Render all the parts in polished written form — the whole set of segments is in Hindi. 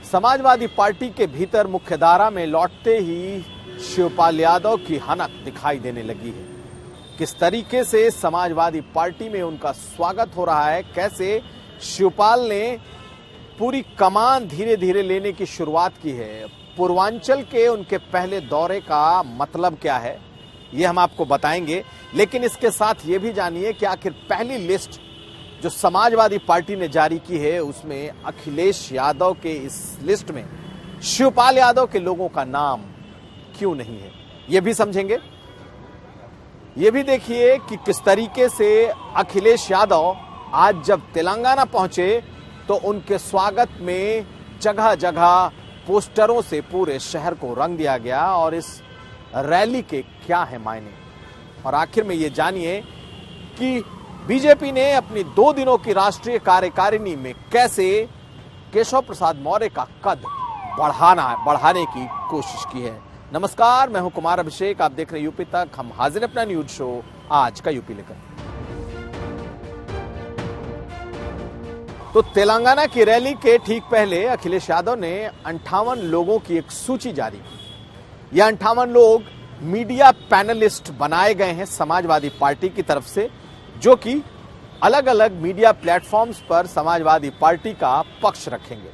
समाजवादी पार्टी के भीतर मुख्यधारा में लौटते ही शिवपाल यादव की हनक दिखाई देने लगी है। किस तरीके से समाजवादी पार्टी में उनका स्वागत हो रहा है, कैसे शिवपाल ने पूरी कमान धीरे धीरे लेने की शुरुआत की है, पूर्वांचल के उनके पहले दौरे का मतलब क्या है, ये हम आपको बताएंगे। लेकिन इसके साथ ये भी जानिए कि आखिर पहली लिस्ट जो समाजवादी पार्टी ने जारी की है उसमें अखिलेश यादव के इस लिस्ट में शिवपाल यादव के लोगों का नाम क्यों नहीं है, ये भी समझेंगे। ये भी देखिए कि किस तरीके से अखिलेश यादव आज जब तेलंगाना पहुंचे तो उनके स्वागत में जगह जगह पोस्टरों से पूरे शहर को रंग दिया गया और इस रैली के क्या है मायने। और आखिर में ये जानिए कि बीजेपी ने अपनी 2 दिनों की कार्यकारिणी में कैसे केशव प्रसाद मौर्य का कद बढ़ाने की कोशिश की है। नमस्कार, मैं हूं कुमार अभिषेक, आप देख रहे हैं यूपी तक। हम हाजिर अपना न्यूज शो आज का यूपी लेकर। तो तेलंगाना की रैली के ठीक पहले अखिलेश यादव ने 58 लोगों की एक सूची जारी की। यह 58 लोग मीडिया पैनलिस्ट बनाए गए हैं समाजवादी पार्टी की तरफ से, जो कि अलग अलग मीडिया प्लेटफॉर्म्स पर समाजवादी पार्टी का पक्ष रखेंगे।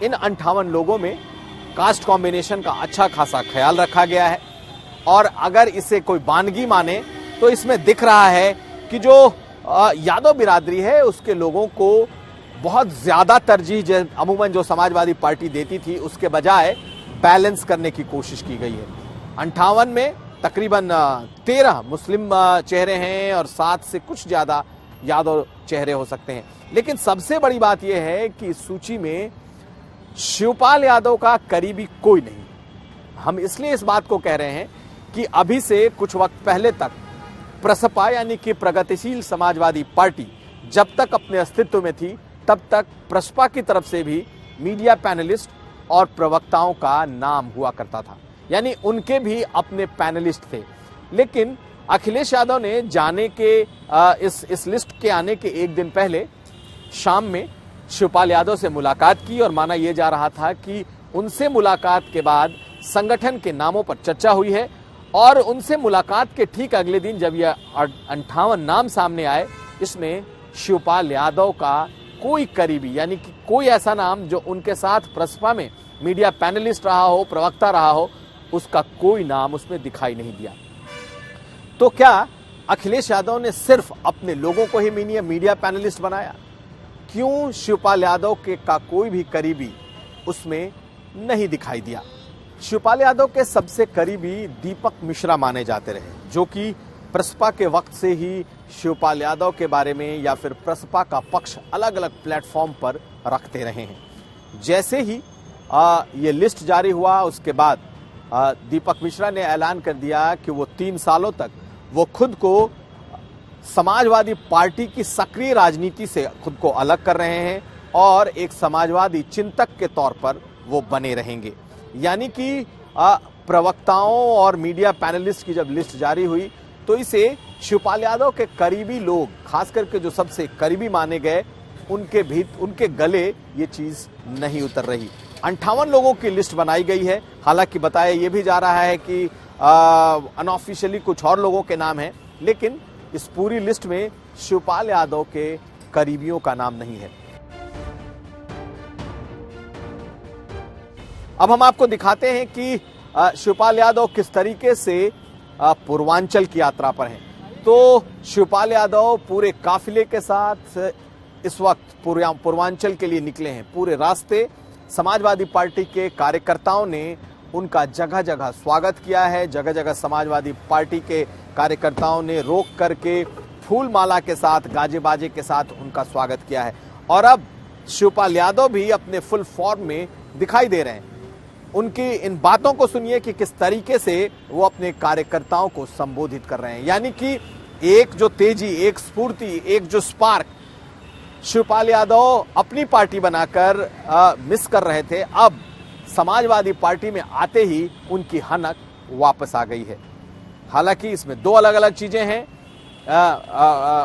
इन 58 लोगों में कास्ट कॉम्बिनेशन का अच्छा खासा ख्याल रखा गया है और अगर इसे कोई वानगी माने तो इसमें दिख रहा है कि जो यादव बिरादरी है उसके लोगों को बहुत ज्यादा तरजीह अमूमन जो समाजवादी पार्टी देती थी उसके बजाय बैलेंस करने की कोशिश की गई है। 58 में तकरीबन 13 मुस्लिम चेहरे हैं और 7 से कुछ ज्यादा यादव चेहरे हो सकते हैं। लेकिन सबसे बड़ी बात यह है कि इस सूची में शिवपाल यादव का करीबी कोई नहीं। हम इसलिए इस बात को कह रहे हैं कि अभी से कुछ वक्त पहले तक प्रसपा यानी कि प्रगतिशील समाजवादी पार्टी जब तक अपने अस्तित्व में थी तब तक प्रसपा की तरफ से भी मीडिया पैनलिस्ट और प्रवक्ताओं का नाम हुआ करता था, यानी उनके भी अपने पैनलिस्ट थे। लेकिन अखिलेश यादव ने जाने के इस लिस्ट के आने के एक दिन पहले शाम में शिवपाल यादव से मुलाकात की और माना यह जा रहा था कि उनसे मुलाकात के बाद संगठन के नामों पर चर्चा हुई है और उनसे मुलाकात के ठीक अगले दिन जब यह 58 नाम सामने आए, इसमें शिवपाल यादव का कोई करीबी यानी कि कोई ऐसा नाम जो उनके साथ प्रसपा में मीडिया पैनलिस्ट रहा हो, प्रवक्ता रहा हो, उसका कोई नाम उसमें दिखाई नहीं दिया। तो क्या अखिलेश यादव ने सिर्फ अपने लोगों को ही मीडिया पैनलिस्ट बनाया? क्यों शिवपाल यादव का कोई भी करीबी उसमें नहीं दिखाई दिया? शिवपाल यादव के सबसे करीबी दीपक मिश्रा माने जाते रहे, जो कि प्रसपा के वक्त से ही शिवपाल यादव के बारे में या फिर प्रसपा का पक्ष अलग अलग प्लेटफॉर्म पर रखते रहे हैं। जैसे ही ये लिस्ट जारी हुआ उसके बाद दीपक मिश्रा ने ऐलान कर दिया कि वो 3 सालों तक वो खुद को समाजवादी पार्टी की सक्रिय राजनीति से खुद को अलग कर रहे हैं और एक समाजवादी चिंतक के तौर पर वो बने रहेंगे। यानी कि प्रवक्ताओं और मीडिया पैनलिस्ट की जब लिस्ट जारी हुई तो इसे शिवपाल यादव के करीबी लोग, खास करके जो सबसे करीबी माने गए, उनके गले ये चीज नहीं उतर रही। 58 लोगों की लिस्ट बनाई गई है। हालांकि बताया ये भी जा रहा है कि अनऑफिशियली कुछ और लोगों के नाम हैं, लेकिन इस पूरी लिस्ट में शिवपाल यादव के करीबियों का नाम नहीं है। अब हम आपको दिखाते हैं कि शिवपाल यादव किस तरीके से पूर्वांचल की यात्रा पर हैं। तो शिवपाल यादव पूरे काफिले के साथ इस वक्त पूर्वांचल के लिए निकले हैं। पूरे रास्ते समाजवादी पार्टी के कार्यकर्ताओं ने उनका जगह जगह स्वागत किया है। जगह जगह समाजवादी पार्टी के कार्यकर्ताओं ने रोक करके फूल माला के साथ, गाजे बाजे के साथ उनका स्वागत किया है। और अब शिवपाल यादव भी अपने फुल फॉर्म में दिखाई दे रहे हैं। उनकी इन बातों को सुनिए कि किस तरीके से वो अपने कार्यकर्ताओं को संबोधित कर रहे हैं। यानी कि एक जो तेजी, एक स्फूर्ति, एक जो स्पार्क शिवपाल यादव अपनी पार्टी बनाकर मिस कर रहे थे, अब समाजवादी पार्टी में आते ही उनकी हनक वापस आ गई है। हालांकि इसमें 2 अलग अलग चीजें हैं।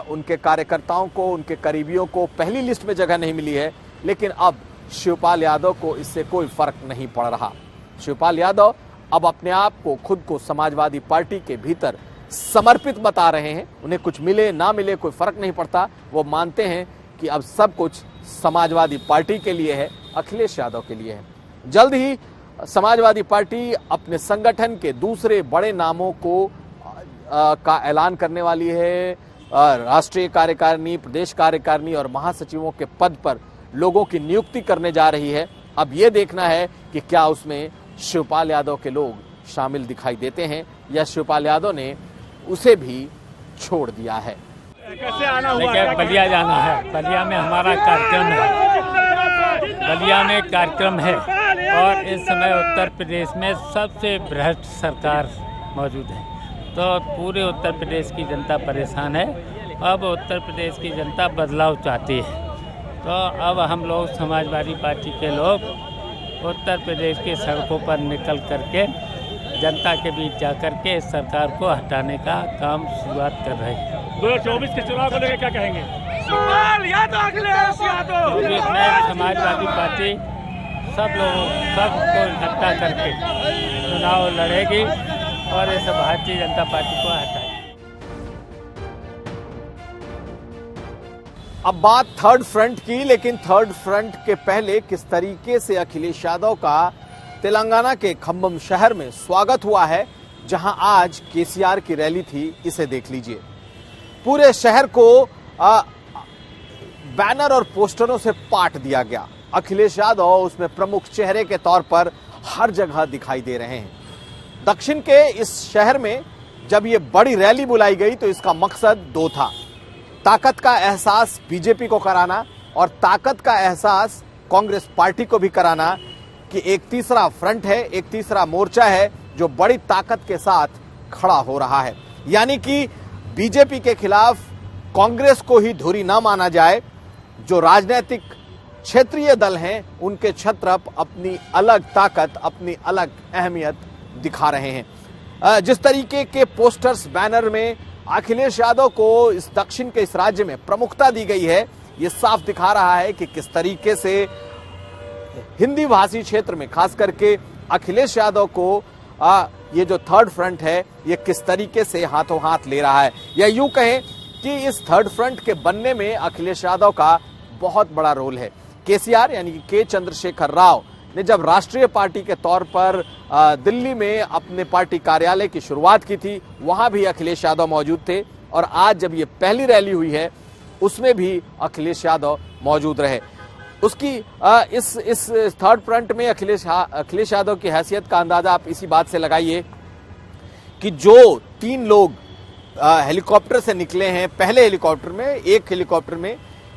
उनके कार्यकर्ताओं को, उनके करीबियों को पहली लिस्ट में जगह नहीं मिली है, लेकिन अब शिवपाल यादव को इससे कोई फर्क नहीं पड़ रहा। शिवपाल यादव अब अपने आप को खुद को समाजवादी पार्टी के भीतर समर्पित बता रहे हैं। उन्हें कुछ मिले ना मिले कोई फर्क नहीं पड़ता। वो मानते हैं कि अब सब कुछ समाजवादी पार्टी के लिए है, अखिलेश यादव के लिए है। जल्द ही समाजवादी पार्टी अपने संगठन के दूसरे बड़े नामों को का ऐलान करने वाली है। राष्ट्रीय कार्यकारिणी, प्रदेश कार्यकारिणी और महासचिवों के पद पर लोगों की नियुक्ति करने जा रही है। अब ये देखना है कि क्या उसमें शिवपाल यादव के लोग शामिल दिखाई देते हैं या शिवपाल यादव ने उसे भी छोड़ दिया है। कैसे आना हुआ है? बलिया जाना है। बलिया में हमारा कार्यक्रम है। बलिया में कार्यक्रम है और इस समय उत्तर प्रदेश में सबसे भ्रष्ट सरकार मौजूद है, तो पूरे उत्तर प्रदेश की जनता परेशान है। अब उत्तर प्रदेश की जनता बदलाव चाहती है, तो अब हम लोग समाजवादी पार्टी के लोग उत्तर प्रदेश की सड़कों पर निकल करके जनता के बीच जाकर के इस सरकार को हटाने का काम शुरुआत कर रहे हैं। 2024 के चुनाव को लेकर क्या कहेंगे? में समाजवादी पार्टी सब लोगों सबको इकट्ठा करके चुनाव लड़ेगी और इस भारतीय जनता पार्टी को हटाएगी। अब बात थर्ड फ्रंट की, लेकिन थर्ड फ्रंट के पहले किस तरीके से अखिलेश यादव का तेलंगाना के खम्बम शहर में स्वागत हुआ है, जहां आज केसीआर की रैली थी, इसे देख लीजिए। पूरे शहर को बैनर और पोस्टरों से पाट दिया गया। अखिलेश यादव उसमें प्रमुख चेहरे के तौर पर हर जगह दिखाई दे रहे हैं। दक्षिण के इस शहर में जब ये बड़ी रैली बुलाई गई तो इसका मकसद दो था। ताकत का एहसास बीजेपी को कराना और ताकत का एहसास कांग्रेस पार्टी को भी कराना कि एक तीसरा फ्रंट है, एक तीसरा मोर्चा है जो बड़ी ताकत के साथ खड़ा हो रहा है। यानी कि बीजेपी के खिलाफ कांग्रेस को ही धुरी ना माना जाए। जो राजनीतिक क्षेत्रीय दल हैं उनके छत्रप अपनी अलग ताकत, अपनी अलग अहमियत दिखा रहे हैं। जिस तरीके के पोस्टर्स, बैनर में अखिलेश यादव को इस दक्षिण के इस राज्य में प्रमुखता दी गई है, ये साफ दिखा रहा है कि किस तरीके से हिंदी भाषी क्षेत्र में खास करके अखिलेश यादव को ये जो थर्ड फ्रंट है ये किस तरीके से हाथों हाथ ले रहा है। या यूं कहें कि इस थर्ड फ्रंट के बनने में अखिलेश यादव का बहुत बड़ा रोल है। केसीआर यानी कि के चंद्रशेखर राव ने जब राष्ट्रीय पार्टी के तौर पर दिल्ली में अपने पार्टी कार्यालय की शुरुआत की थी, वहां भी अखिलेश यादव मौजूद थे और आज जब ये पहली रैली हुई है उसमें भी अखिलेश यादव मौजूद रहे। उसकी इस थर्ड फ्रंट में अखिलेश यादव की हैसियत का अंदाजा आप इसी बात से लगाइए कि जो 3 लोग हेलीकॉप्टर से निकले हैं, पहले हेलीकॉप्टर में, एक हेलीकॉप्टर में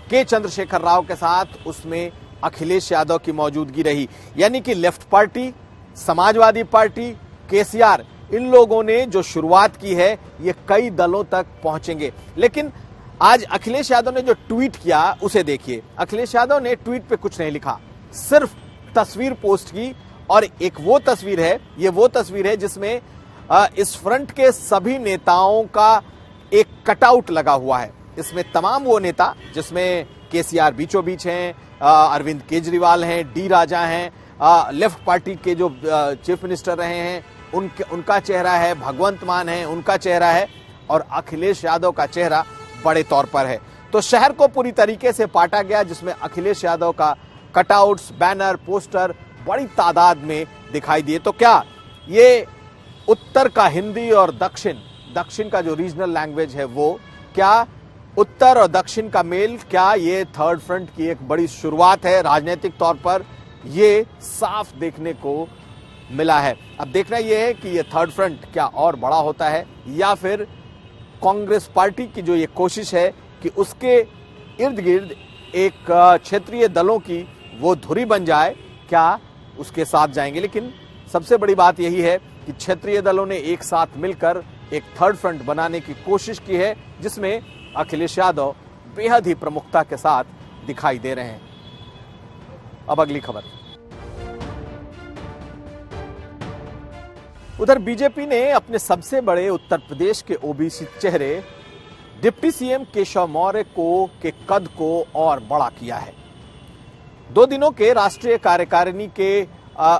के चंद्रशेखर राव के साथ उसमें अखिलेश यादव की मौजूदगी रही। यानी कि left party, Samajwadi Party, KCR, इन लोगों ने जो शुरुआत की है ये कई दलों तक पहुंचेंगे। लेकिन आज अखिलेश यादव ने जो ट्वीट किया उसे देखिए। अखिलेश यादव ने ट्वीट पे कुछ नहीं लिखा, सिर्फ तस्वीर पोस्ट की और एक वो तस्वीर है, ये वो तस्वीर है जिसमें इस फ्रंट के सभी नेताओं का एक कटआउट लगा हुआ है। इसमें तमाम वो नेता जिसमें केसीआर बीचों बीच हैं, अरविंद केजरीवाल हैं, डी राजा हैं, लेफ्ट पार्टी के जो चीफ मिनिस्टर रहे हैं उनका चेहरा है, भगवंत मान है उनका चेहरा है और अखिलेश यादव का चेहरा बड़े तौर पर है। तो शहर को पूरी तरीके से पाटा गया जिसमें अखिलेश यादव का कटआउट्स, बैनर, पोस्टर बड़ी तादाद में दिखाई दिए। तो क्या ये उत्तर का हिंदी और दक्षिण का जो रीजनल लैंग्वेज है वो, क्या उत्तर और दक्षिण का मेल, क्या ये थर्ड फ्रंट की एक बड़ी शुरुआत है? राजनीतिक तौर पर ये साफ देखने को मिला है। अब देखना यह है कि ये थर्ड फ्रंट क्या और बड़ा होता है या फिर कांग्रेस पार्टी की जो ये कोशिश है कि उसके इर्द गिर्द एक क्षेत्रीय दलों की वो धुरी बन जाए, क्या उसके साथ जाएंगे। लेकिन सबसे बड़ी बात यही है कि क्षेत्रीय दलों ने एक साथ मिलकर एक थर्ड फ्रंट बनाने की कोशिश की है जिसमें अखिलेश यादव बेहद ही प्रमुखता के साथ दिखाई दे रहे हैं। अब अगली खबर। उधर बीजेपी ने अपने सबसे बड़े उत्तर प्रदेश के ओबीसी चेहरे डिप्टी सीएम केशव मौर्य के कद को और बड़ा किया है। 2 दिनों के राष्ट्रीय कार्यकारिणी के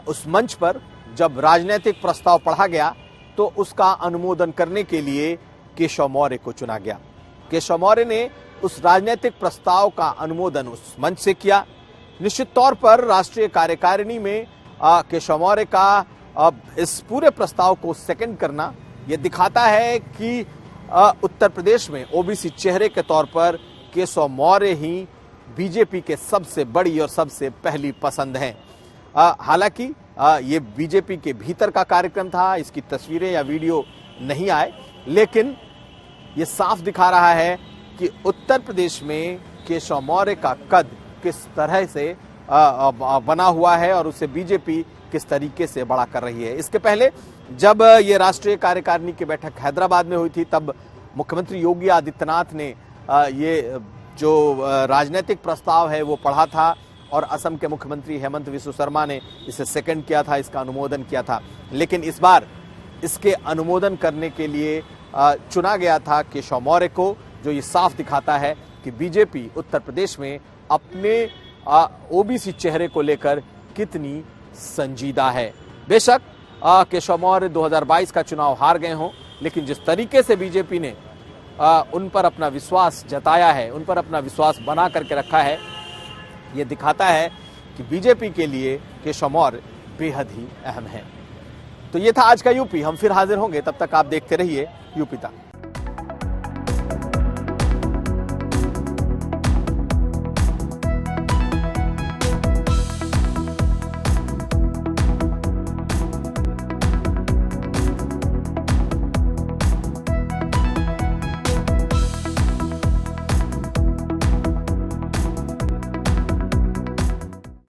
उस मंच पर जब राजनीतिक प्रस्ताव पढ़ा गया तो उसका अनुमोदन करने के लिए केशव मौर्य को चुना गया। केशव मौर्य ने उस राजनीतिक प्रस्ताव का अनुमोदन उस मंच से किया। निश्चित तौर पर राष्ट्रीय कार्यकारिणी में केशव मौर्य का इस पूरे प्रस्ताव को सेकंड करना यह दिखाता है कि उत्तर प्रदेश में ओबीसी चेहरे के तौर पर केशव मौर्य ही बीजेपी के सबसे बड़ी और सबसे पहली पसंद हैं। हालांकि ये बीजेपी के भीतर का कार्यक्रम था, इसकी तस्वीरें या वीडियो नहीं आए, लेकिन ये साफ दिखा रहा है कि उत्तर प्रदेश में केशव मौर्य का कद किस तरह से बना हुआ है और उसे बीजेपी किस तरीके से बड़ा कर रही है। इसके पहले जब ये राष्ट्रीय कार्यकारिणी की बैठक हैदराबाद में हुई थी तब मुख्यमंत्री योगी आदित्यनाथ ने ये जो राजनीतिक प्रस्ताव है वो पढ़ा था और असम के मुख्यमंत्री हेमंत विश्व शर्मा ने इसे सेकंड किया था, इसका अनुमोदन किया था। लेकिन इस बार इसके अनुमोदन करने के लिए चुना गया था केशव मौर्य को, जो ये साफ दिखाता है कि बीजेपी उत्तर प्रदेश में अपने ओबीसी चेहरे को लेकर कितनी संजीदा है। बेशक केशव मौर्य 2022 का चुनाव हार गए हों, लेकिन जिस तरीके से बीजेपी ने उन पर अपना विश्वास जताया है, उन पर अपना विश्वास बना करके रखा है, ये दिखाता है कि बीजेपी के लिए केशव मौर्य बेहद ही अहम है। तो ये था आज का यूपी। हम फिर हाजिर होंगे, तब तक आप देखते रहिए यूपी तक।